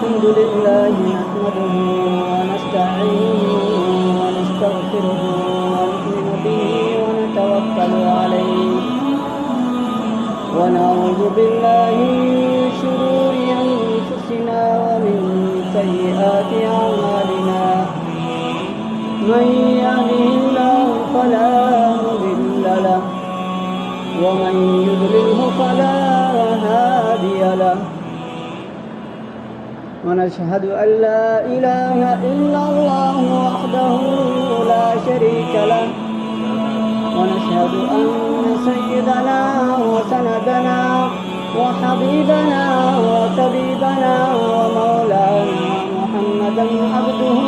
الحمد لله نحمده ونستعينه ونستغفره ونؤمن به ونتوكل عليه ونعوذ بالله من شرور أنفسنا ومن سيئات أعمالنا من يهده الله فلا مضل له ومن يضلله فلا هادي له ونشهد أن لا إله إلا الله وحده لا شريك له ونشهد أن سيدنا وسندنا وحبيبنا وطبيبنا ومولانا محمدا عبده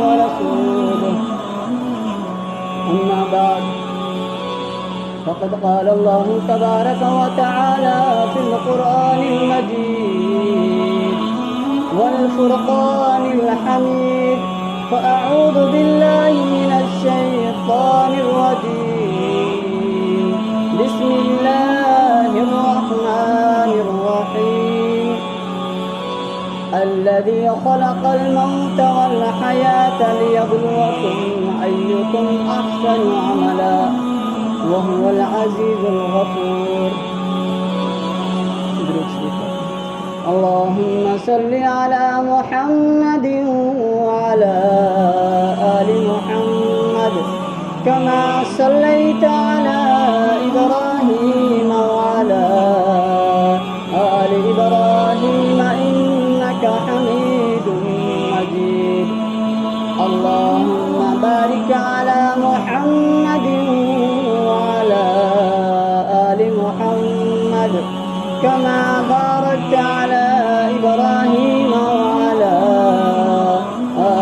ورسوله أما بعد فقد قال الله تبارك وتعالى في القرآن المجيد والفرقان الحميد فأعوذ بالله من الشيطان الرجيم بسم الله الرحمن الرحيم الذي خلق الموت والحياة ليبلوكم أيكم أحسن عملا وهو العزيز الغفور. اللهم صل على محمد وعلى آل محمد كما صليت على إبراهيم وعلى آل إبراهيم إنك حميد مجيد. اللهم بارك على محمد وعلى آل محمد كما باركت على إبراهيم وعلى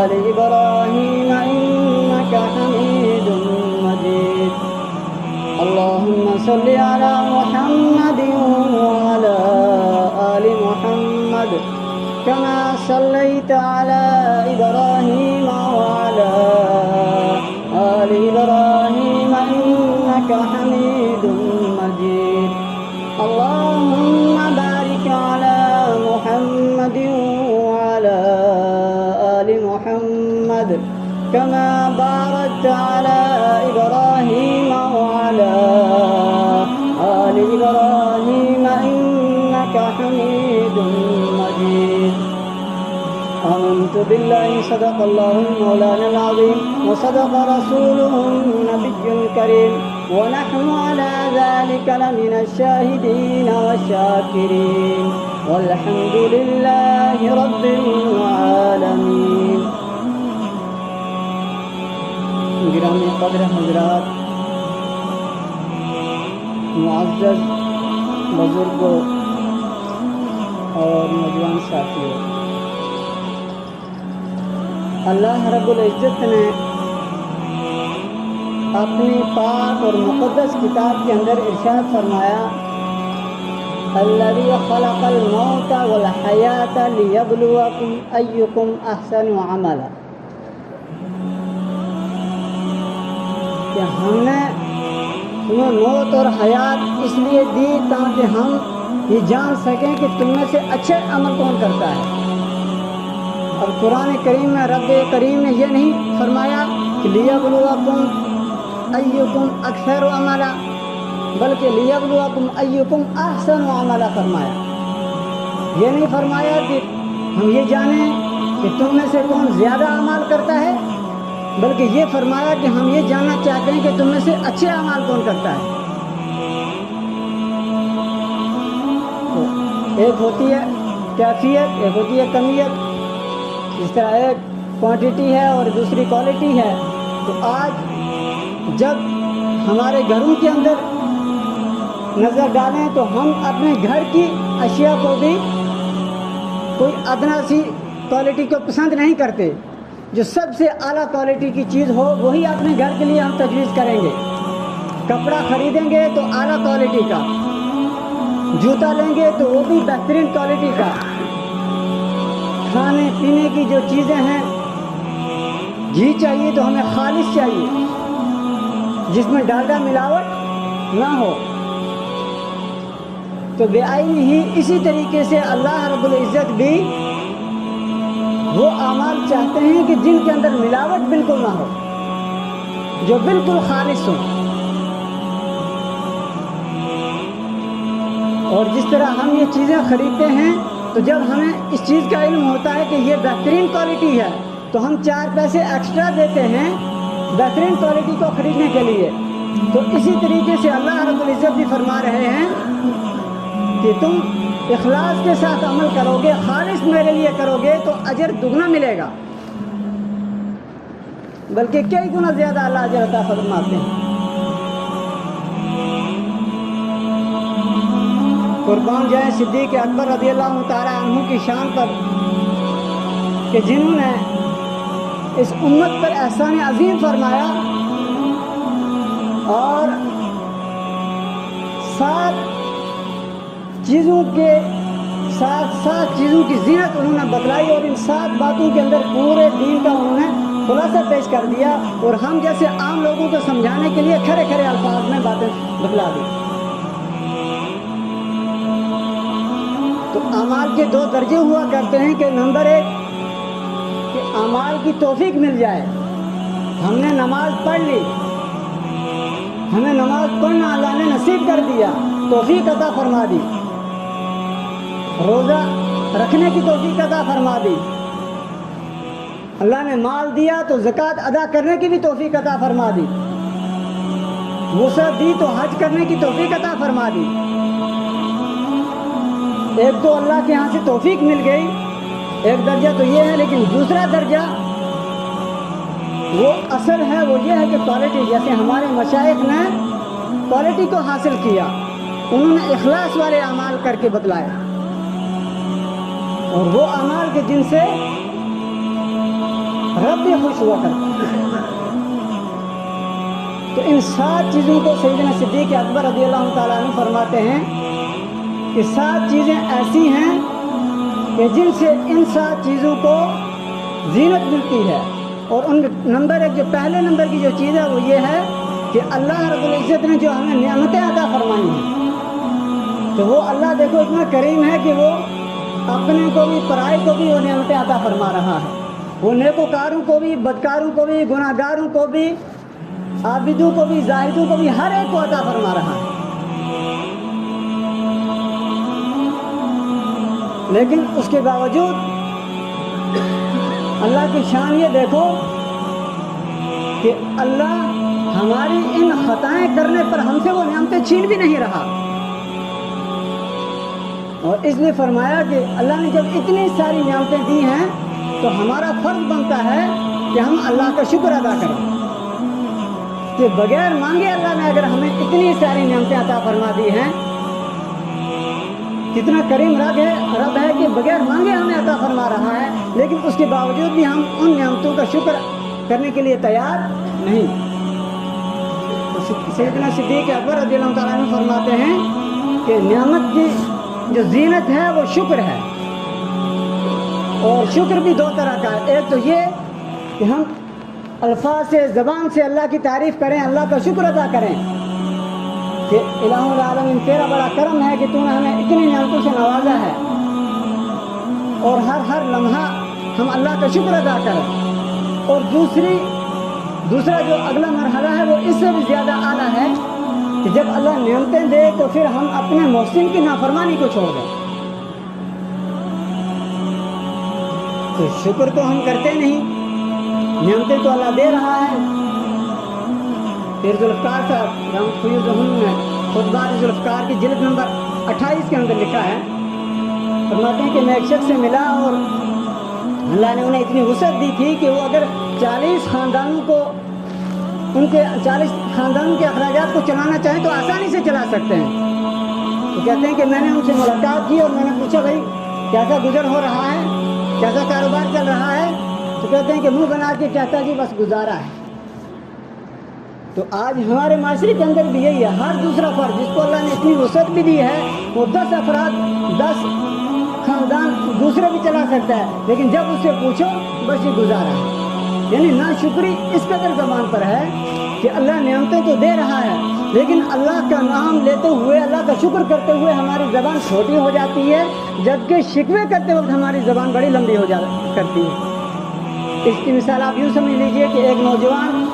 آل إبراهيم إنك حميد مجيد. اللهم صل على محمد وعلى آل محمد كما صليت على إبراهيم وعلى آل إبراهيم إنك حميد مجيد. اللهم بارك على محمد وعلى آل محمد كما باركت على إبراهيم وعلى آل إبراهيم إنك حميد مجيد. آمنت بالله صدق الله مولانا العظيم وصدق رسوله النبي الكريم ونحن على ذلك لمن الشاهدين والشاكرين والحمد لله رب العالمين. گرامی قدر حضرات، معزز بزرگوں اور نوجوان ساتھیوں، اللہ رب العزت نے اپنی پاک اور مقدس کتاب کے اندر ارشاد فرمایا الذی خلق الموت والحیاة لیبلوکم ایکم احسن عملا، کہ ہم نے تمہیں موت اور حیات اس لیے دی تاکہ ہم یہ جان سکیں کہ تم میں سے اچھے عمل کون کرتا ہے. اور قرآن کریم میں رب کریم نے یہ نہیں فرمایا کہ لیبلوکم ایکم اکثر عملا، بلکہ لیبلوکم ایکم احسن عملا فرمایا. یہ نہیں فرمایا کہ ہم یہ جانیں کہ تم میں سے کون زیادہ اعمال کرتا ہے، بلکہ یہ فرمایا کہ ہم یہ جاننا چاہتے ہیں کہ تم میں سے اچھے اعمال کون کرتا ہے. تو ایک ہوتی ہے کیفیت، ایک ہوتی ہے کمیت. اس طرح ایک کوانٹٹی ہے اور دوسری کوالٹی ہے. تو آج جب ہمارے گھروں کے اندر نظر ڈالیں تو ہم اپنے گھر کی اشیاء کو بھی کوئی ادنا سی کوالٹی کو پسند نہیں کرتے. جو سب سے اعلیٰ کوالٹی کی چیز ہو وہی اپنے گھر کے لیے ہم تجویز کریں گے. کپڑا خریدیں گے تو اعلیٰ کوالٹی کا، جوتا لیں گے تو وہ بھی بہترین کوالٹی کا. کھانے پینے کی جو چیزیں ہیں، گھی چاہیے تو ہمیں خالص چاہیے جس میں ڈالڈا ملاوٹ نہ ہو. تو بے آئینی ہی اسی طریقے سے اللہ رب العزت بھی وہ اعمال چاہتے ہیں کہ جن کے اندر ملاوٹ بالکل نہ ہو، جو بالکل خالص ہو. اور جس طرح ہم یہ چیزیں خریدتے ہیں تو جب ہمیں اس چیز کا علم ہوتا ہے کہ یہ بہترین کوالٹی ہے تو ہم 4 پیسے ایکسٹرا دیتے ہیں بہترین کوالٹی کو خریدنے کے لیے. تو اسی طریقے سے اللہ رب العزت بھی فرما رہے ہیں کہ تم اخلاص کے ساتھ عمل کرو گے، خالص میرے لیے کرو گے تو اجر دگنا ملے گا، بلکہ کئی گنا زیادہ اللہ اجر عطا فرماتے ہیں. قربان جائے صدیق اکبر رضی اللہ تعالی عنہ کی شان پر کہ جنہوں نے اس امت پر احسان عظیم فرمایا اور 7 چیزوں کی زینت انہوں نے بتلائی اور ان 7 باتوں کے اندر پورے دین کا انہوں نے خلاصہ پیش کر دیا اور ہم جیسے عام لوگوں کو سمجھانے کے لیے کھڑے کھڑے الفاظ میں باتیں بتلا دی. تو اعمال کے 2 درجے ہوا کرتے ہیں کہ نمبر 1 کہ اعمال کی توفیق مل جائے. ہم نے نماز پڑھ لی، ہمیں نماز پڑھنا اللہ نے نصیب کر دیا، توفیق عطا فرما دی. روزہ رکھنے کی توفیق عطا فرما دی. اللہ نے مال دیا تو زکوٰۃ ادا کرنے کی بھی توفیق عطا فرما دی. وسعت دی تو حج کرنے کی توفیق عطا فرما دی. ایک تو اللہ کے ہاں سے توفیق مل گئی، ایک درجہ تو یہ ہے. لیکن دوسرا درجہ وہ اصل ہے، وہ یہ ہے کہ کوالٹی، جیسے ہمارے مشائخ نے کوالٹی کو حاصل کیا، انہوں نے اخلاص والے اعمال کر کے بتلائے اور وہ اعمال کے جن سے رب بھی خوش ہوا کرتا. تو ان 7 چیزوں کو سیدنا صدیق اکبر رضی اللہ تعالیٰ عنہ فرماتے ہیں کہ 7 چیزیں ایسی ہیں کہ جن سے ان 7 چیزوں کو زینت ملتی ہے. اور ان نمبر 1 جو پہلے نمبر کی جو چیز ہے وہ یہ ہے کہ اللہ رب العزت نے جو ہمیں نعمتیں عطا فرمائی ہیں تو وہ اللہ دیکھو اتنا کریم ہے کہ وہ اپنے کو بھی پرائے کو بھی وہ نعمتیں عطا فرما رہا ہے. وہ نیکوکاروں کو بھی، بدکاروں کو بھی، گناہ گاروں کو بھی، عابدوں کو بھی، زاہدوں کو بھی، ہر ایک کو عطا فرما رہا ہے. لیکن اس کے باوجود اللہ کی شان یہ دیکھو کہ اللہ ہماری ان خطائیں کرنے پر ہم سے وہ نعمتیں چھین بھی نہیں رہا. اور اس لیے فرمایا کہ اللہ نے جب اتنی ساری نعمتیں دی ہیں تو ہمارا فرض بنتا ہے کہ ہم اللہ کا شکر ادا کریں کہ بغیر مانگے اللہ نے اگر ہمیں اتنی ساری نعمتیں عطا فرما دی ہیں. کتنا کریم رب ہے کہ بغیر مانگے ہمیں عطا فرما رہا ہے، لیکن اس کے باوجود بھی ہم ان نعمتوں کا شکر کرنے کے لیے تیار نہیں. سیدنا صدیق اکبر رضی اللہ تعالیٰ عنہ فرماتے ہیں کہ نعمت کی جو زینت ہے وہ شکر ہے. اور شکر بھی 2 طرح کا ہے. ایک تو یہ کہ ہم الفاظ سے، زبان سے اللہ کی تعریف کریں، اللہ کا شکر ادا کریں کہ الہ العالمین تیرا بڑا کرم ہے کہ تو نے ہمیں اتنی نعمتوں سے نوازا ہے. اور ہر لمحہ ہم اللہ کا شکر ادا کریں. اور دوسرا جو اگلا مرحلہ ہے وہ اس سے بھی زیادہ اعلیٰ ہے کہ جب اللہ نعمتیں دے تو پھر ہم اپنے محسن کی نافرمانی کو چھوڑ دیں. تو شکر تو ہم کرتے نہیں، نعمتیں تو اللہ دے رہا ہے. پھر ذوالفقار صاحب نے خطبات ذوالفقار کی جلد نمبر 28 کے اندر لکھا ہے، فرماتے ہیں کہ میں ایک شخص سے ملا اور اللہ نے انہیں اتنی وسعت دی تھی کہ وہ اگر 40 خاندانوں کو، ان کے 40 خاندانوں کے اخراجات کو چلانا چاہیں تو آسانی سے چلا سکتے ہیں. تو کہتے ہیں کہ میں نے ان سے ملاقات کی اور میں نے پوچھا بھائی کیسا گزر ہو رہا ہے، کیسا کاروبار چل رہا ہے؟ تو کہتے ہیں کہ منہ بنا کے کہتا جی بس گزارا ہے. تو آج ہمارے معاشرے کے اندر بھی یہی ہے. ہر دوسرا فرد جس کو اللہ نے اتنی وسعت بھی دی ہے وہ 10 افراد 10 خاندان دوسرے بھی چلا سکتا ہے، لیکن جب اس سے پوچھو بس یہ گزارا ہے. یعنی ناشکری اس قدر زبان پر ہے کہ اللہ نعمتیں تو دے رہا ہے، لیکن اللہ کا نام لیتے ہوئے، اللہ کا شکر کرتے ہوئے ہماری زبان چھوٹی ہو جاتی ہے، جبکہ شکوے کرتے وقت ہماری زبان بڑی لمبی ہو کرتی ہے۔ اس کی مثال آپ یوں سمجھ لیجئے کہ ایک نوجوان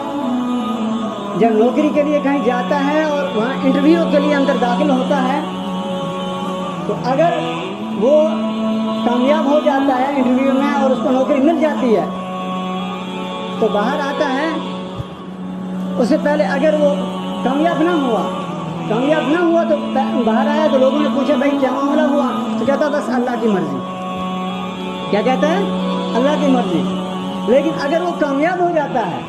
جب نوکری کے لیے کہیں جاتا ہے اور وہاں انٹرویو کے لیے اندر داخل ہوتا ہے، تو اگر وہ کامیاب ہو جاتا ہے انٹرویو میں اور اس کو نوکری مل جاتی ہے، تو باہر آتا ہے، اس سے پہلے اگر وہ کامیاب نہ ہوا تو باہر آیا تو لوگوں نے پوچھا بھائی کیا معاملہ ہوا، تو کہتا بس اللہ کی مرضی۔ کیا کہتا ہے؟ اللہ کی مرضی۔ لیکن اگر وہ کامیاب ہو جاتا ہے،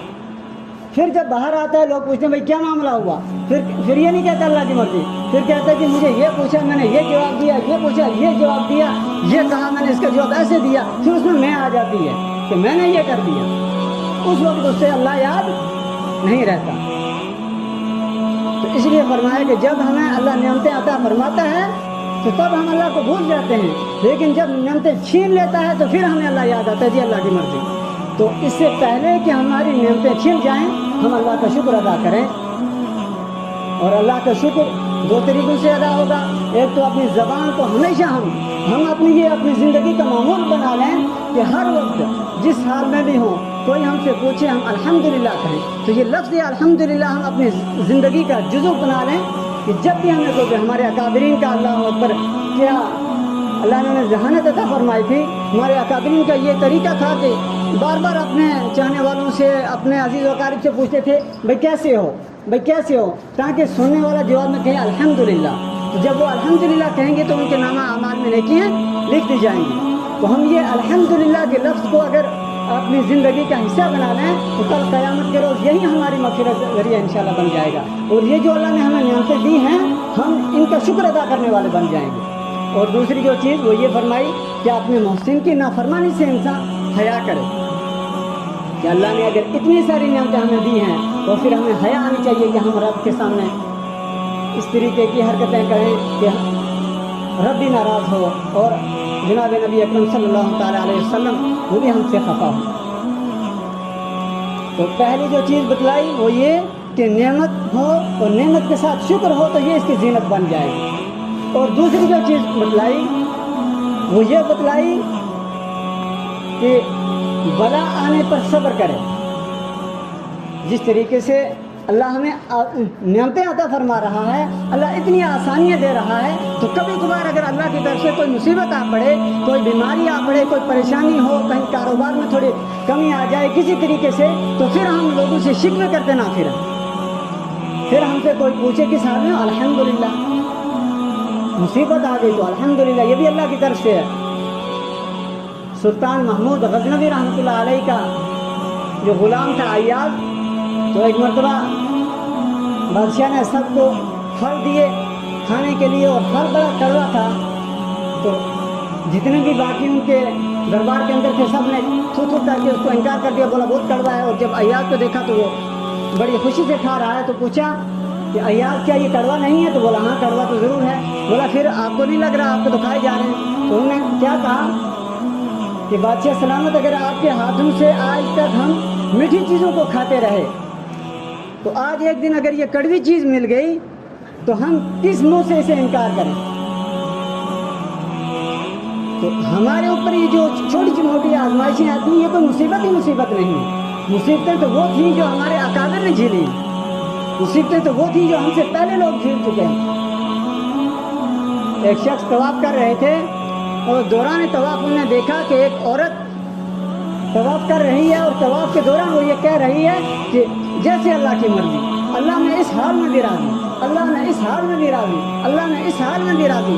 پھر جب باہر آتا ہے لوگ پوچھتے ہیں بھائی کیا معاملہ ہوا، پھر یہ نہیں کہتا اللہ کی مرضی، پھر کہتا ہے کہ مجھے یہ پوچھا، میں نے یہ جواب دیا، یہ پوچھا، یہ جواب دیا، یہ کہا، میں نے اس کا جواب ایسے دیا، پھر اس میں آ جاتی ہے کہ میں نے یہ کر دیا۔ اس وقت اس سے اللہ یاد نہیں رہتا۔ تو اس لیے فرمایا کہ جب ہمیں اللہ نعمتیں عطا فرماتا ہے تو تب ہم اللہ کو بھول جاتے ہیں، لیکن جب نعمتیں چھین لیتا ہے تو پھر ہمیں اللہ یاد آتا ہے، جی اللہ کی مرضی۔ تو اس سے پہلے کہ ہماری نعمتیں چھن جائیں، ہم اللہ کا شکر ادا کریں۔ اور اللہ کا شکر دو طریقوں سے ادا ہوگا۔ ایک تو اپنی زبان کو ہمیشہ ہم اپنی زندگی کا معمول بنا لیں کہ ہر وقت جس حال میں بھی ہوں، کوئی ہم سے پوچھے ہم الحمدللہ کہیں، تو یہ لفظ الحمدللہ ہم اپنی زندگی کا جزو بنا لیں کہ جب بھی ہمیں کوئی ہمارے اکابرین کا اللہ اکبر کیا اللہ نے ذہانت عطا فرمائی تھی، ہمارے اکابرین کا یہ طریقہ تھا کہ بار بار اپنے چاہنے والوں سے، اپنے عزیز و اقارب سے پوچھتے تھے بھائی کیسے ہو، تاکہ سننے والا جواب میں کہے الحمدللہ۔ تو جب وہ الحمدللہ کہیں گے تو ان کے نامہ اعمال میں نیکیاں لکھ دی جائیں گی۔ تو ہم یہ الحمدللہ کے لفظ کو اگر اپنی زندگی کا حصہ بنا لیں تو کل قیامت کے روز یہی ہماری مغفرت کا ذریعہ انشاءاللہ بن جائے گا، اور یہ جو اللہ نے ہمیں نعمتیں دی ہیں ہم ان کا شکر ادا کرنے والے بن جائیں گے۔ اور دوسری جو چیز وہ یہ فرمائی کہ اپنے محسن کی نافرمانی سے انسان حیا کرے، کہ اللہ نے اگر اتنی ساری نعمتیں ہمیں دی ہیں تو پھر ہمیں حیا آنی چاہیے کہ ہم رب کے سامنے اس طریقے کی حرکتیں کریں کہ رب بھی ناراض ہو اور جناب نبی اکرم صلی اللہ تعالیٰ علیہ وسلم وہ بھی ہم سے خفا ہو۔ تو پہلی جو چیز بتلائی وہ یہ کہ نعمت ہو اور نعمت کے ساتھ شکر ہو تو یہ اس کی زینت بن جائے گی۔ اور دوسری جو چیز بتلائی وہ یہ بتلائی کہ بلا آنے پر صبر کرے۔ جس طریقے سے اللہ ہمیں نعمتیں عطا فرما رہا ہے، اللہ اتنی آسانیاں دے رہا ہے، تو کبھی کبھار اگر اللہ کی طرف سے کوئی مصیبت آ پڑے، کوئی بیماری آ پڑے، کوئی پریشانی ہو، کہیں کاروبار میں تھوڑی کمی آ جائے کسی طریقے سے، تو پھر ہم لوگوں سے شکوے کرتے نہ پھر ہم سے کوئی پوچھے کس حال میں، الحمدللہ۔ مصیبت آ گئی تو الحمدللہ، یہ بھی اللہ کی طرف سے ہے۔ سلطان محمود غزنوی رحمۃ اللہ علیہ کا جو غلام تھا عیاض، تو ایک مرتبہ بادشاہ نے سب کو پھل دیے کھانے کے لیے، اور پھل بڑا کڑوا تھا، تو جتنے بھی باقی ان کے دربار کے اندر تھے سب نے تھو کر کے اس کو انکار کر دیا، بولا بہت کڑوا ہے۔ اور جب عیاض کو دیکھا تو وہ بڑی خوشی سے کھا رہا ہے، تو پوچھا کہ عیاض کیا یہ کڑوا نہیں ہے؟ تو بولا ہاں کڑوا تو ضرور ہے۔ بولا پھر آپ کو نہیں لگ رہا، آپ کو تو کھائے جا رہے ہیں؟ تو انہوں نے کیا کہا کہ بادشاہ سلامت، اگر آپ کے ہاتھوں سے آج تک ہم میٹھی چیزوں کو کھاتے رہے تو آج ایک دن اگر یہ کڑوی چیز مل گئی تو ہم کس منہ سے اسے انکار کریں؟ تو ہمارے اوپر یہ جو چھوٹی موٹی آزمائشیں آتی ہیں یہ کوئی مصیبت ہی مصیبت نہیں ہے۔ مصیبتیں تو وہ تھیں جو ہمارے اکابر نے جھیلی، مصیبتیں تو وہ تھیں جو ہم سے پہلے لوگ جھیل چکے ہیں۔ ایک شخص طواف کر رہے تھے اور دوران طواف انہوں نے دیکھا کہ ایک عورت طواف کر رہی ہے، اور طواف کے دوران وہ یہ کہہ رہی ہے کہ جیسے اللہ کی مرضی، اللہ نے اس حال میں بھی راضی، اللہ نے اس حال میں بھی راضی، اللہ نے اس حال میں بھی راضی۔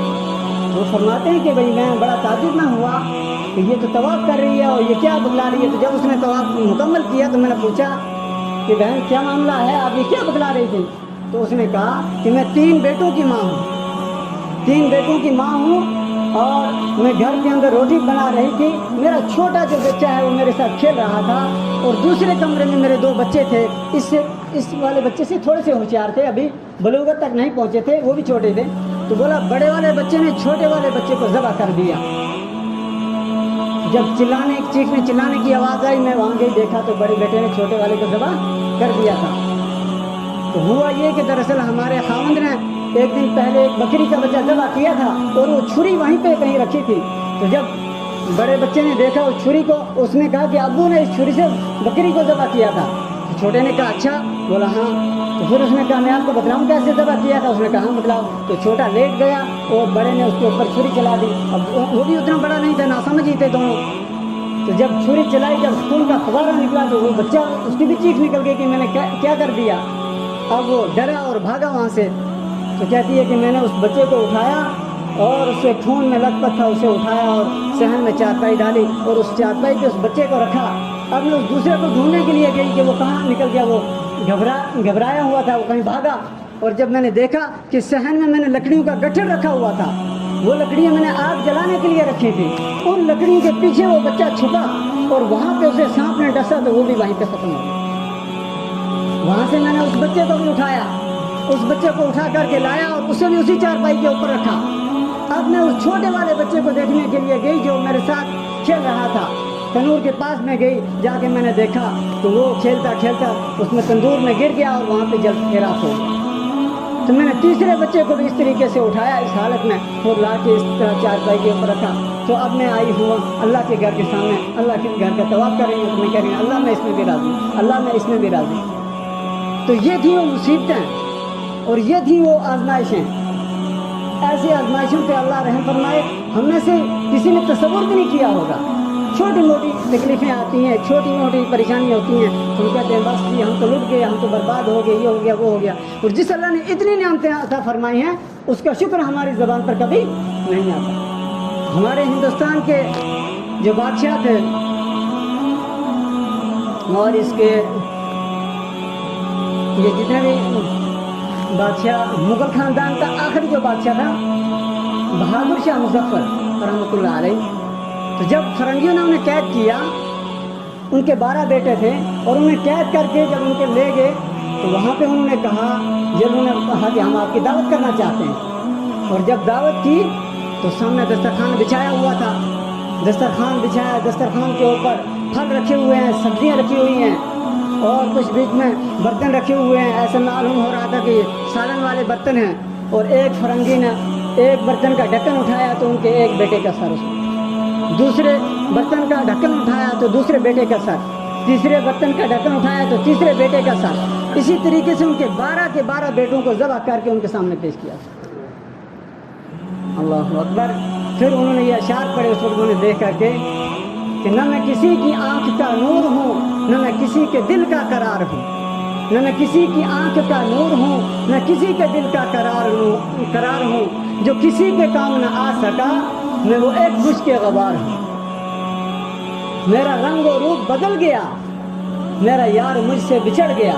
وہ فرماتے ہیں کہ بھئی میں بڑا تعجب نہ ہوا کہ یہ تو طواف کر رہی ہے اور یہ کیا بتلا رہی ہے۔ تو جب اس نے طواف مکمل کیا تو میں نے پوچھا کہ بہن کیا معاملہ ہے، آپ یہ کیا بتلا رہی تھی؟ تو اس نے کہا کہ میں 3 بیٹوں کی ماں ہوں، 3 بیٹوں کی ماں ہوں، اور میں گھر کے اندر روٹی بنا رہی تھی، میرا چھوٹا جو بچہ ہے وہ میرے ساتھ کھیل رہا تھا، اور دوسرے کمرے میں میرے 2 بچے تھے، اس والے بچے سے تھوڑے سے ہوشیار تھے، ابھی بلوغت تک نہیں پہنچے تھے، وہ بھی چھوٹے تھے۔ تو بولا بڑے والے بچے نے چھوٹے والے بچے کو ذبح کر دیا۔ جب چیخنے چلانے کی آواز آئی، میں وہاں گئی، دیکھا تو بڑے بیٹے نے چھوٹے والے کو ذبح کر دیا تھا۔ تو ہوا یہ کہ دراصل ہمارے خاوند نے ایک دن پہلے ایک بکری کا بچہ ذبح کیا تھا اور وہ چھری وہیں پہ کہیں رکھی تھی. تو جب بڑے بچے نے دیکھا اس چھری کو, اس نے کہا کہ ابو نے اس چھری سے بکری کو ذبح کیا تھا. تو چھوٹے نے کہا اچھا, بولا ہاں. تو پھر اس نے کہا میں آپ کو بتلاؤں کیسے ذبح کیا تھا. اس نے کہا بتلاؤ. تو چھوٹا لیٹ گیا اور بڑے نے اس کے اوپر چھری چلا دی. اب وہ بھی اتنا بڑا نہیں تھا, ناسمجھ ہی تھے دونوں. تو جب چھری چلائی, جب خون کا فوارہ نکلا تو وہ بچہ, اس کی بھی چیخ نکل گئی کہ میں نے کیا کر دیا. اب وہ ڈرا اور بھاگا وہاں سے. تو کہتی ہے کہ میں نے اس بچے کو اٹھایا اور اس سے خون میں لت پت تھا, اسے اٹھایا اور صحن میں چارپائی ڈالی اور اس چارپائی پہ اس بچے کو رکھا. اب میں اس دوسرے کو ڈھونڈنے کے لیے گئی کہ وہ کہاں نکل گیا. وہ گھبرایا ہوا تھا, وہ کہیں بھاگا. اور جب میں نے دیکھا کہ صحن میں نے لکڑیوں کا گٹھڑ رکھا ہوا تھا, وہ لکڑیاں میں نے آگ جلانے کے لیے رکھی تھی. ان لکڑیوں کے پیچھے وہ بچہ چھپا اور وہاں پہ اسے سانپ نے ڈسا تو وہ بھی وہیں پہ ختم ہو گیا. وہاں سے میں نے اس بچے کو بھی اٹھایا, اس بچے کو اٹھا کر کے لایا اور اسے بھی اسی چارپائی کے اوپر رکھا. اب میں اس چھوٹے والے بچے کو دیکھنے کے لیے گئی جو میرے ساتھ کھیل رہا تھا. تنور کے پاس میں گئی, جا کے میں نے دیکھا تو وہ کھیلتا کھیلتا اس میں تندور میں گر گیا اور وہاں پہ جل کے راکھ ہو گیا. تو میں نے تیسرے بچے کو بھی اس طریقے سے اٹھایا اس حالت میں اور لا کے اس طرح چارپائی کے اوپر رکھا. تو اب میں آئی ہوں اللہ کے گھر کے سامنے, اللہ کے گھر کا طواف کر رہی ہوں. تو میں کہہ رہی ہوں اللہ میں اس میں بھی راضی, اللہ میں اس میں بھی راضی. تو یہ تھی وہ مصیبتیں اور یہ تھی وہ آزمائشیں. ایسی آزمائشوں پہ اللہ رحم فرمائے. ہم میں سے کسی نے تصور بھی نہیں کیا ہوگا. چھوٹی موٹی تکلیفیں آتی ہیں, چھوٹی موٹی پریشانیاں ہوتی ہیں, ہم کہتے ہیں بس جی ہم تو لٹ گئے, ہم تو برباد ہو گئے, یہ ہو گیا وہ ہو گیا. اور جس اللہ نے اتنی نعمتیں عطا فرمائی ہیں اس کا شکر ہماری زبان پر کبھی نہیں آتا. ہمارے ہندوستان کے جو بادشاہ تھے اور اس کے یہ جتنے بھی بادشاہ, مغل خاندان کا آخری جو بادشاہ تھا بہادر شاہ مظفر رحمۃ اللہ علیہ. تو جب فرنگیوں نے انہیں قید کیا, ان کے 12 بیٹے تھے اور انہیں قید کر کے جب ان کے لے گئے تو وہاں پہ انہوں نے کہا, جب انہوں نے کہا کہ ہم آپ کی دعوت کرنا چاہتے ہیں. اور جب دعوت کی تو سامنے دسترخوان بچھایا ہوا تھا. دسترخوان بچھایا, دسترخوان کے اوپر پھل رکھے ہوئے ہیں, سبزیاں رکھی ہوئی ہیں اور کچھ بیچ میں برتن رکھے ہوئے ہیں. ایسا معلوم ہو رہا تھا کہ سالن والے برتن ہیں. اور ایک فرنگی نے ایک برتن کا ڈھکن اٹھایا تو ان کے ایک بیٹے کا سر, دوسرے برتن کا ڈھکن اٹھایا تو دوسرے بیٹے کا سر, تیسرے برتن کا ڈھکن اٹھایا تو تیسرے بیٹے کا سر. اسی طریقے سے ان کے 12 کے 12 بیٹوں کو ذبح کر کے ان کے سامنے پیش کیا. اللہ اکبر. پھر انہوں نے یہ اشعار پڑھے اس وقت انہوں نے دیکھ کر کے کہ نہ میں کسی کی آنکھ کا نور ہوں, نہ میں کسی کے دل کا قرار ہوں. نہ میں کسی کی آنکھ کا نور ہوں, نہ کسی کے دل کا قرار ہوں. جو کسی کے کام نہ آ سکا میں وہ ایک بش کے غبار ہوں. میرا رنگ و روپ بدل گیا, میرا یار مجھ سے بچھڑ گیا.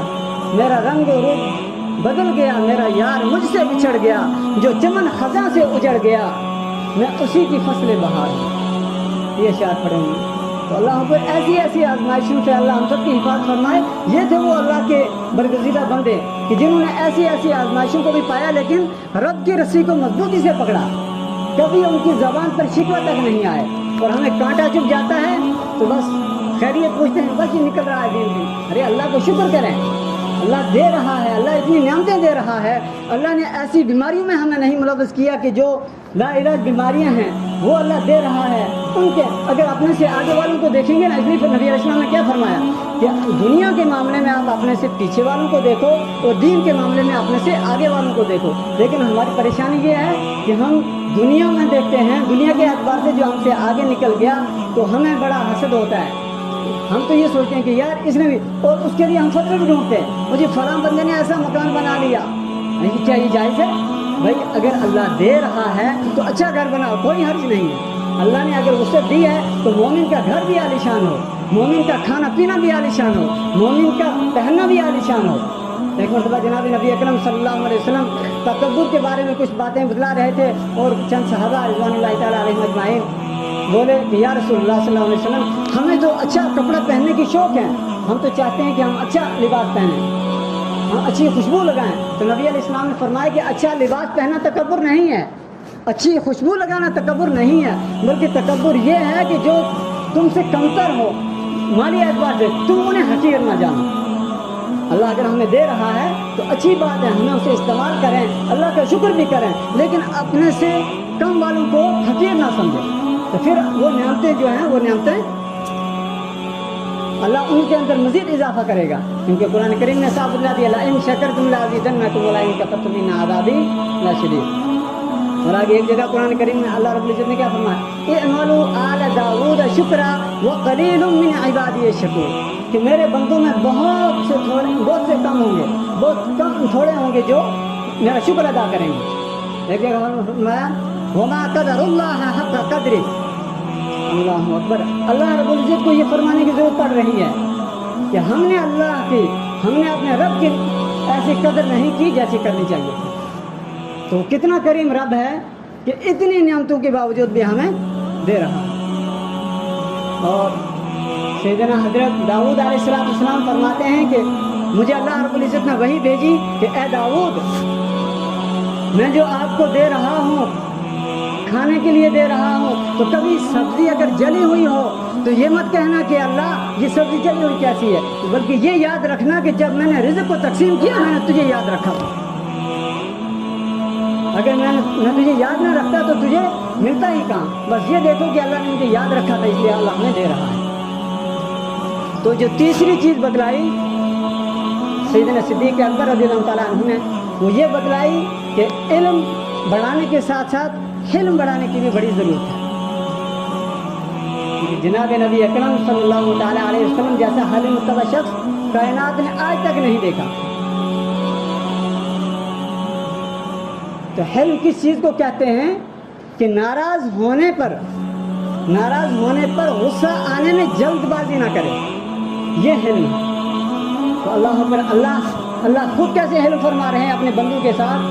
میرا رنگ و روپ بدل گیا, میرا یار مجھ سے بچھڑ گیا. جو چمن خزاں سے اجڑ گیا میں اسی کی فصل بہار ہوں. یہ اشعار پڑھیں گے تو اللہ ہم کو ایسی ایسی آزمائشوں سے اللہ ہم سب کی حفاظت فرمائے. یہ تھے وہ اللہ کے برگزیدہ بندے کہ جنہوں نے ایسی ایسی آزمائشوں کو بھی پایا لیکن رب کی رسی کو مضبوطی سے پکڑا. کبھی ان کی زبان پر شکوہ تک نہیں آئے. اور ہمیں کانٹا چبھ جاتا ہے تو بس خیریت پوچھتے ہیں, بس یہ نکل رہا ہے دین دن. ارے اللہ کو شکر کریں, اللہ دے رہا ہے, اللہ اتنی نعمتیں دے رہا ہے. اللہ نے ایسی بیماریوں میں ہمیں نہیں ملوث کیا کہ جو لا علاج بیماریاں ہیں وہ اللہ دے رہا ہے. ان کے اگر اپنے سے آگے والوں کو دیکھیں گے نا, اس لیے پھر نبی علیہ السلام نے کیا فرمایا کہ دنیا کے معاملے میں آپ اپنے سے پیچھے والوں کو دیکھو اور دین کے معاملے میں اپنے سے آگے والوں کو دیکھو. لیکن ہماری پریشانی یہ ہے کہ ہم دنیا میں دیکھتے ہیں, دنیا کے اعتبار سے جو ہم سے آگے نکل گیا تو ہمیں بڑا حسد ہوتا ہے. ہم تو یہ سوچتے ہیں کہ یار اس نے بھی, اور اس کے لیے ہم فتوے بھی ڈھونڈتے ہیں, مجھے فلاں بندے نے ایسا مکان بنا لیا. نہیں, کیا یہ جائز ہے بھائی؟ اگر اللہ دے رہا ہے تو اچھا گھر بناؤ, کوئی حرج نہیں ہے. اللہ نے اگر وسعت دی ہے تو مومن کا گھر بھی عالیشان ہو, مومن کا کھانا پینا بھی عالیشان ہو, مومن کا پہننا بھی عالیشان ہو. ایک مرتبہ جناب نبی اکرم صلی اللہ علیہ وسلم تکبر کے بارے میں کچھ باتیں بتلا رہے تھے اور چند صحابہ رضوان اللہ تعالیٰ علیہم اجمعین بولے کہ یا رسول اللہ صلی اللہ علیہ وسلم, ہمیں تو اچھا کپڑا پہننے کی شوق ہے, ہم تو چاہتے ہیں کہ ہم اچھا لباس پہنیں, ہم اچھی خوشبو لگائیں. تو نبی علیہ السلام نے فرمایا کہ اچھا لباس پہننا تکبر نہیں ہے, اچھی خوشبو لگانا تکبر نہیں ہے, بلکہ تکبر یہ ہے کہ جو تم سے کمتر ہو مالی اعتبار سے تم انہیں حقیر نہ جانو. اللہ اگر ہمیں دے رہا ہے تو اچھی بات ہے، ہمیں اسے استعمال کریں، اللہ کا شکر بھی کریں، لیکن اپنے سے کم والوں کو حقیر نہ سمجھیں، تو پھر وہ نعمتیں جو ہیں وہ نعمتیں اللہ ان کے اندر مزید اضافہ کرے گا، کیونکہ قرآن کریم نے صاف بتا دیا لئن شکرتم لازیدنکم ولئن کفرتم ان عذابی لشدید۔ اور آگے ایک جگہ قرآن کریم میں اللہ رب العزت نے کیا فرمایا، اعملوا آل داؤد شکرا وقلیل من عبادی الشکور، کہ میرے بندوں میں بہت سے کم ہوں گے، بہت کم تھوڑے ہوں گے جو میرا شکر ادا کریں گے۔ ایک جگہ فرمایا وما قدر اللہ حق قدرہ، اللہ اکبر۔ اللہ رب العزت کو یہ فرمانے کی ضرورت پڑ رہی ہے کہ ہم نے اپنے رب کی ایسی قدر نہیں کی جیسی کرنی چاہیے تھی۔ تو کتنا کریم رب ہے کہ اتنی نعمتوں کے باوجود بھی ہمیں دے رہا ہے۔ اور سیدنا حضرت داؤد علیہ السلام فرماتے ہیں کہ مجھے اللہ رب العزت نے وحی بھیجی کہ اے داؤد، میں جو آپ کو دے رہا ہوں، کھانے کے لیے دے رہا ہوں، تو کبھی سبزی اگر جلی ہوئی ہو تو یہ مت کہنا کہ اللہ یہ سبزی جلی ہوئی کیسی ہے، بلکہ یہ یاد رکھنا کہ جب میں نے رزق کو تقسیم کیا میں نے تجھے یاد رکھا تھا، اگر میں تجھے یاد نہ رکھتا تو تجھے ملتا ہی کہاں۔ بس یہ دیکھو کہ اللہ نے مجھے یاد رکھا تھا، اس لیے اللہ ہمیں دے رہا ہے۔ تو جو تیسری چیز بتلائی سیدنا صدیق اکبر رضی اللہ تعالیٰ عنہ نے، وہ یہ بتلائی کہ علم بڑھانے کے ساتھ ساتھ حلم بڑھانے کی بھی بڑی ضرورت ہے، کیونکہ جناب نبی اکرم صلی اللہ تعالیٰ علیہ وسلم جیسا حلم متبع شخص کائنات نے آج تک نہیں دیکھا۔ تو حلم کس چیز کو کہتے ہیں کہ ناراض ہونے پر غصہ آنے میں جلد بازی نہ کرے، یہ حلم ہے۔ تو اللہ خود کیسے حلم فرما رہے ہیں اپنے بندوں کے ساتھ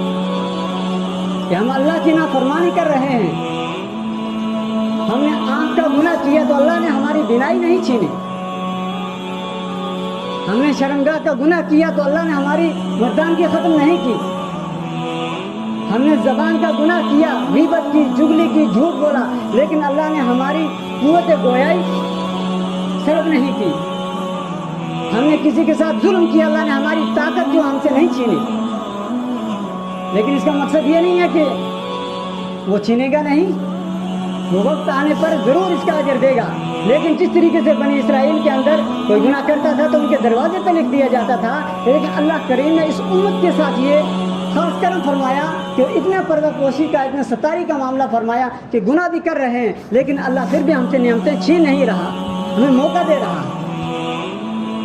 کہ ہم اللہ کی نافرمانی کر رہے ہیں، ہم نے آنکھ کا گناہ کیا تو اللہ نے ہماری بینائی نہیں چھینی، ہم نے شرمگاہ کا گناہ کیا تو اللہ نے ہماری مردانگی ختم نہیں کی، ہم نے زبان کا گناہ کیا، غیبت کی، چغلی کی، جھوٹ بولا، لیکن اللہ نے ہماری قوت گویائی سلب نہیں کی، ہم نے کسی کے ساتھ ظلم کیا، اللہ نے ہماری طاقت جو ہم سے نہیں چھینی۔ لیکن اس کا مقصد یہ نہیں ہے کہ وہ چھینے گا نہیں، وہ وقت آنے پر ضرور اس کا اجر دے گا، لیکن جس طریقے سے بنی اسرائیل کے اندر کوئی گناہ کرتا تھا تو ان کے دروازے پہ لکھ دیا جاتا تھا، لیکن اللہ کریم نے اس امت کے ساتھ یہ خاص کرم فرمایا کہ اتنا پردہ پوشی کا، اتنا ستاری کا معاملہ فرمایا کہ گناہ بھی کر رہے ہیں لیکن اللہ پھر بھی ہم سے نعمتیں چھین نہیں رہا، ہمیں موقع دے رہا۔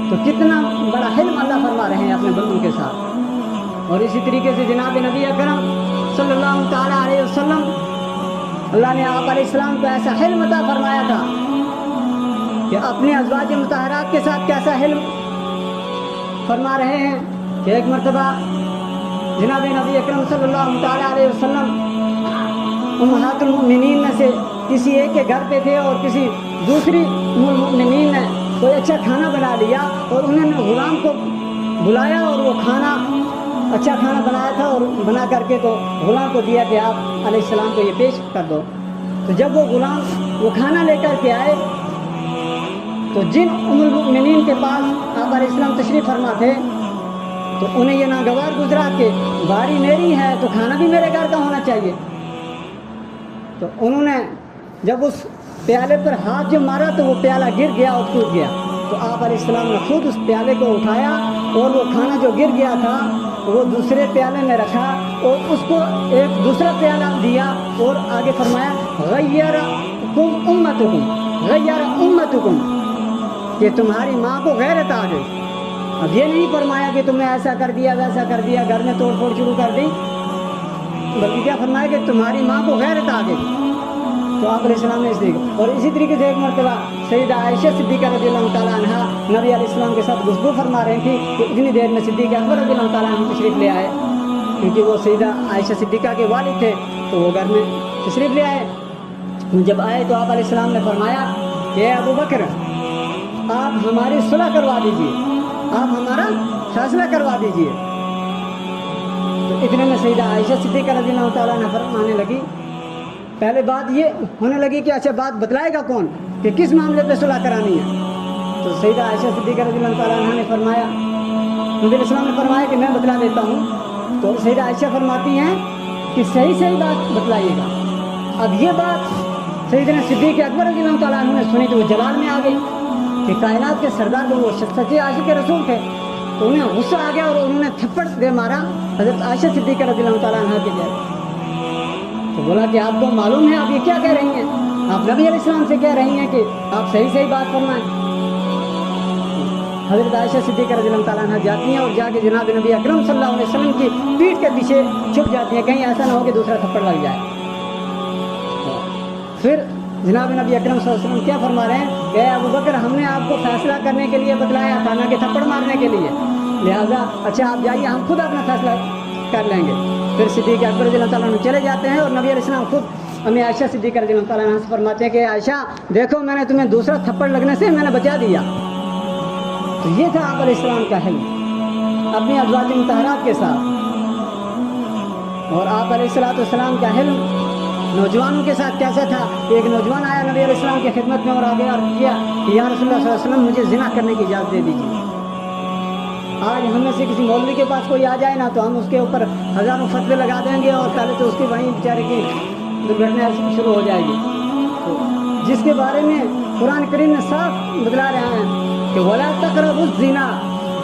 تو کتنا بڑا حلم اللہ فرما رہے ہیں اپنے بندوں کے ساتھ۔ اور اسی طریقے سے جناب نبی اکرم صلی اللہ تعالیٰ علیہ وسلم، اللہ نے آپ علیہ السلام کو ایسا حلم عطا فرمایا تھا کہ اپنے ازواج مطہرات کے ساتھ کیسا حلم فرما رہے ہیں کہ ایک مرتبہ جناب نبی اکرم صلی اللہ تعالیٰ علیہ وسلم امہات المؤمنین میں سے کسی ایک کے گھر پہ تھے اور کسی دوسری المؤمنین نے کوئی اچھا کھانا بنا لیا اور انہوں نے غلام کو بلایا اور وہ کھانا اچھا کھانا بنایا تھا اور بنا کر کے تو غلام کو دیا کہ آپ علیہ السلام کو یہ پیش کر دو۔ تو جب وہ غلام وہ کھانا لے کر کے آئے تو جن ام المؤمنین کے پاس آپ علیہ السلام تشریف فرما تھے تو انہیں یہ ناگوار گزرا کہ باری میری ہے تو کھانا بھی میرے گھر کا ہونا چاہیے۔ تو انہوں نے جب اس پیالے پر ہاتھ جو مارا تو وہ پیالہ گر گیا اور ٹوٹ گیا، تو آپ علیہ السلام نے خود اس پیالے کو اٹھایا اور وہ کھانا جو گر گیا تھا وہ دوسرے پیالے میں رکھا اور اس کو ایک دوسرا پیالہ دیا اور آگے فرمایا غیرکم امتکم، کہ تمہاری ماں کو غیرت آ گئی۔ اب یہ نہیں فرمایا کہ تم نے ایسا کر دیا ویسا کر دیا، گھر میں توڑ پھوڑ شروع کر دی، بلکہ کیا فرمایا کہ تمہاری ماں کو غیرت آ گئی۔ تو آپ علیہ السلام نے اس لیے، اور اسی طریقے سے ایک مرتبہ سیدہ عائشہ صدیقہ رضی اللہ تعالیٰ عنہ نبی علیہ السلام کے ساتھ گفتگو فرما رہی تھی کہ اتنی دیر میں صدیق اکبر رضی اللہ تعالیٰ عنہ تشریف لے آئے، کیونکہ وہ سیدہ عائشہ صدیقہ کے والد تھے تو وہ گھر میں تشریف لے آئے۔ جب آئے تو آپ علیہ السلام نے فرمایا کہ اے ابو بکر، آپ ہماری صلح کروا دیجیے، آپ ہمارا فیصلہ کروا دیجیے۔ تو اتنے میں سیدہ عائشہ صدیقہ رضی اللہ تعالیٰ عنہ فرمانے لگی، پہلے بات یہ ہونے لگی کہ اچھا بات بتلائے گا کون، کہ کس معاملے پہ صلح کرانی ہے۔ تو سیدہ عائشہ صدیقہ رضی اللہ تعالیٰ عنہ نے فرمایا نبی علیہ السلام نے فرمایا کہ میں بتلا دیتا ہوں. تو سیدہ عائشہ فرماتی ہیں کہ صحیح بات بتلائیے گا. اب یہ بات سیدنا صدیق اکبر رضی اللہ تعالیٰ عنہ نے سنی تو وہ جلال میں آ گئی کہ کائنات کے سردار وہ سچے عاشق رسول تھے. تو انہیں غصہ آ گیا اور انہوں نے تھپڑ دے مارا حضرت عائشہ صدیقہ رضی اللہ تعالیٰ عنہ کے جائے. تو بولا کہ آپ کو معلوم ہے آپ یہ کیا کہہ رہی ہیں؟ آپ نبی علیہ السلام سے کہہ رہی ہیں کہ آپ صحیح بات فرمائیں. حضرت عائشہ صدیقہ رضی اللہ تعالیٰ عنہ جاتی ہیں اور جا کے جناب نبی اکرم صلی اللہ علیہ وسلم کی پیٹھ کے پیچھے چھپ جاتی ہیں کہیں ایسا نہ ہو کہ دوسرا تھپڑ لگ جائے. پھر جناب نبی اکرم صلی اللہ علیہ وسلم کیا فرما رہے ہیں کہ ابو بکر ہم نے آپ کو فیصلہ کرنے کے لیے بتلایا تھا نہ کہ تھپڑ مارنے کے لیے، لہٰذا اچھا آپ جائیے ہم خود اپنا فیصلہ کر لیں گے. پھر صدیق اکبر رضی اللہ تعالیٰ عنہ چلے جاتے ہیں اور نبی علیہ السلام خود امی عائشہ صدیقہ رضی اللہ تعالیٰ عنہ سے فرماتے ہیں کہ عائشہ دیکھو میں نے تمہیں دوسرا تھپڑ لگنے سے میں نے بچا دیا. تو یہ تھا آپ علیہ السلام کا حلم اپنی ازواج مطہرات کے ساتھ. اور آپ علیہ السلام کا حلم نوجوانوں کے ساتھ کیسا تھا؟ ایک نوجوان آیا نبی علیہ السلام کی خدمت میں اور آگے اور کیا کہ یا رسول اللہ صلی اللہ علیہ وسلم مجھے زنا کرنے کی اجازت دے دیجیے. آج ہم میں سے کسی مولوی کے پاس کوئی آ جائے نا تو ہم اس کے اوپر ہزاروں فتوے لگا دیں گے اور پہلے تو اس کی وہیں بیچارے کی درگھٹنا شروع ہو جائے گی. تو جس کے بارے میں قرآن کریم نے صاف بتلا رہے ہیں کہ ولا تقربوا الزنا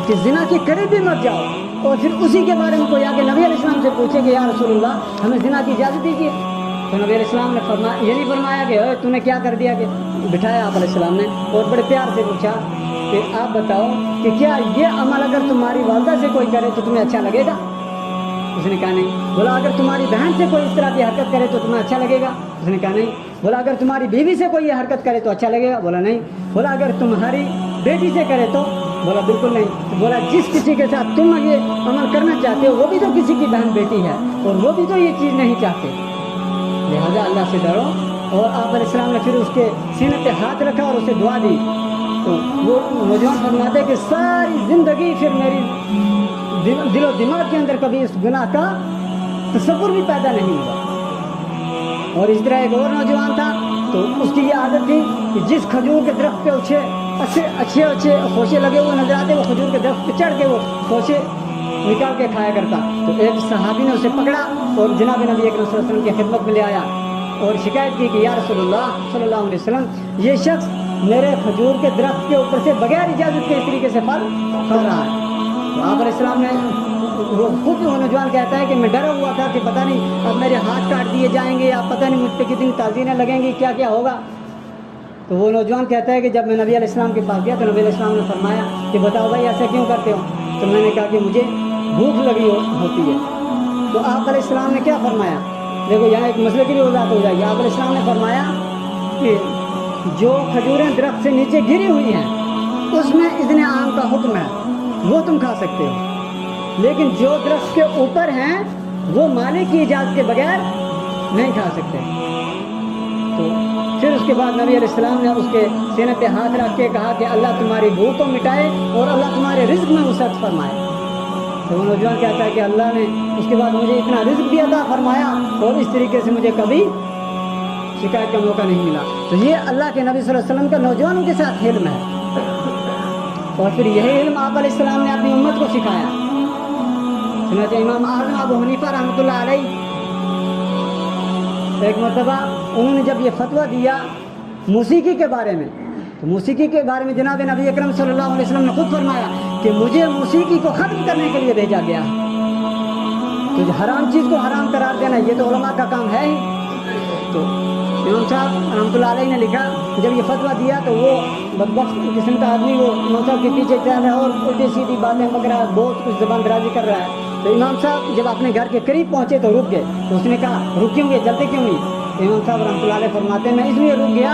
کہ زنا کے قریب بھی مت جاؤ. اور پھر اسی کے بارے میں کوئی آ کے نبی علیہ السلام سے پوچھے کہ یا رسول اللہ ہمیں زنا کی اجازت دیجیے. تو نبی علیہ السلام نے فرمایا یہ نہیں فرمایا کہ تو نے کیا کر دیا کہ بٹھایا آپ علیہ السلام نے اور بڑے پیار سے پوچھا کہ آپ بتاؤ کہ کیا یہ عمل اگر تمہاری والدہ سے کوئی کرے تو تمہیں اچھا لگے گا؟ اس نے کہا نہیں. بولا اگر تمہاری بہن سے کوئی اس طرح کی حرکت کرے تو تمہیں اچھا لگے گا؟ اس نے کہا نہیں. بولا اگر تمہاری بیوی سے کوئی یہ حرکت کرے تو اچھا لگے گا؟ بولا نہیں. بولا اگر تمہاری بیٹی سے کرے تو؟ بولا بالکل نہیں. بولا جس کسی کے ساتھ تم یہ عمل کرنا چاہتے ہو وہ بھی تو کسی کی بہن بیٹی ہے اور وہ بھی تو یہ چیز نہیں چاہتے، لہذا اللہ سے ڈرو. اور آپ علیہ السلام نے پھر اس کے سینے پہ ہاتھ رکھا اور اسے دعا دی. تو وہ نوجوان فرماتے کہ ساری زندگی پھر میری دل و دماغ کے اندر کبھی اس گناہ کا تصور بھی پیدا نہیں ہوا. اور اس طرح ایک اور نوجوان تھا تو اس کی یہ عادت تھی کہ جس کھجور کے درخت پہ اچھے خوشے لگے ہوئے نظر آتے وہ کھجور کے درخت پہ چڑھ کے وہ خوشے نکال کے کھایا کرتا. تو ایک صحابی نے اسے پکڑا اور جناب نبی اکرم صلی اللہ علیہ وسلم کی خدمت میں لے آیا اور شکایت کی کہ یا رسول اللہ صلی اللہ علیہ وسلم یہ شخص میرے کھجور کے درخت کے اوپر سے بغیر اجازت کے اس طریقے سے پھل کھا رہا ہے. تو آپ علیہ السلام نے خود وہ نوجوان کہتا ہے کہ میں ڈرا ہوا تھا کہ پتہ نہیں اب میرے ہاتھ کاٹ دیے جائیں گے یا پتہ نہیں مجھ پہ کتنی تعزیریں لگیں گی، کیا کیا ہوگا. تو وہ نوجوان کہتا ہے کہ جب میں نبی علیہ السلام کے پاس گیا تو نبی علیہ السلام نے فرمایا کہ بتاؤ بھائی ایسا کیوں کرتے ہو؟ تو میں نے کہا کہ مجھے بھوک لگی ہوتی ہے. تو آپ علیہ السلام نے کیا فرمایا؟ دیکھو یہاں ایک مسئلے کی بھی وضاحت ہو جائے گی. آپ علیہ السلام نے فرمایا کہ جو کھجوریں درخت سے نیچے گری ہوئی ہیں اس میں اذن عام کا حکم ہے، وہ تم کھا سکتے ہو، لیکن جو درخت کے اوپر ہیں وہ مالک کی اجازت کے بغیر نہیں کھا سکتے. تو پھر اس کے بعد نبی علیہ السلام نے اس کے سینے پہ ہاتھ رکھ کے کہا کہ اللہ تمہاری بھوک کو مٹائے اور اللہ تمہارے رزق میں وسعت فرمائے. تو وہ نوجوان کہتا ہے کہ اللہ نے اس کے بعد مجھے اتنا رزق بھی عطا فرمایا اور اس طریقے سے مجھے کبھی شکایت کا موقع نہیں ملا. تو یہ اللہ کے نبی صلی اللہ علیہ وسلم کا نوجوانوں کے ساتھ علم ہے. اور پھر یہی علم آپ علیہ السلام نے اپنی امت کو سکھایا. چنانچہ امام اعظم ابو حنیفہ رحمۃ اللہ علیہ ایک مرتبہ انہوں نے جب یہ فتویٰ دیا موسیقی کے بارے میں تو موسیقی کے بارے میں جناب نبی اکرم صلی اللہ علیہ وسلم نے خود فرمایا کہ مجھے موسیقی کو ختم کرنے کے لیے بھیجا گیا. تو حرام چیز کو حرام قرار دینا یہ تو علماء کا کام ہے ہی. تو امام صاحب رحمۃ اللہ علیہ نے لکھا جب یہ فتویٰ دیا تو وہ بدبخت قسم کا آدمی وہ امام صاحب کے پیچھے چل رہا ہے اور الٹی سیدھی باتیں وغیرہ بہت کچھ زبان درازی کر رہا ہے. تو امام صاحب جب اپنے گھر کے قریب پہنچے تو رک گئے. تو اس نے کہا رک کیوں گئے، چلتے کیوں نہیں؟ امام صاحب رحمۃ اللہ علیہ فرماتے ہیں میں اس لیے رک گیا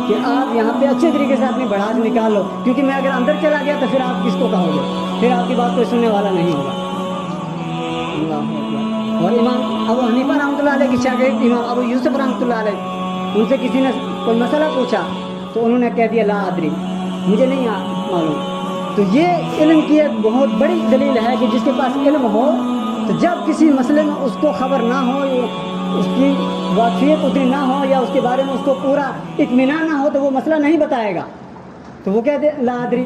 کہ آپ یہاں پہ اچھے طریقے سے اپنی بڑھاس نکال لو، کیونکہ میں اگر اندر چلا گیا تو پھر آپ کس کو کہو گے، پھر آپ کی بات کوئی سننے والا نہیں ہوگا. اور امام ابو حنیفہ رحمۃ اللہ علیہ کی شاگرد امام ابو یوسف رحمۃ اللہ علیہ ان سے کسی نے کوئی مسئلہ پوچھا تو انہوں نے کہہ دیا لا ادری، مجھے نہیں معلوم. تو یہ علم کی ایک بہت بڑی دلیل ہے کہ جس کے پاس علم ہو تو جب کسی مسئلے میں اس کو خبر نہ ہو، اس کی واقفیت اتنی نہ ہو یا اس کے بارے میں اس کو پورا اطمینان نہ ہو تو وہ مسئلہ نہیں بتائے گا. تو وہ کہتے لا ادری.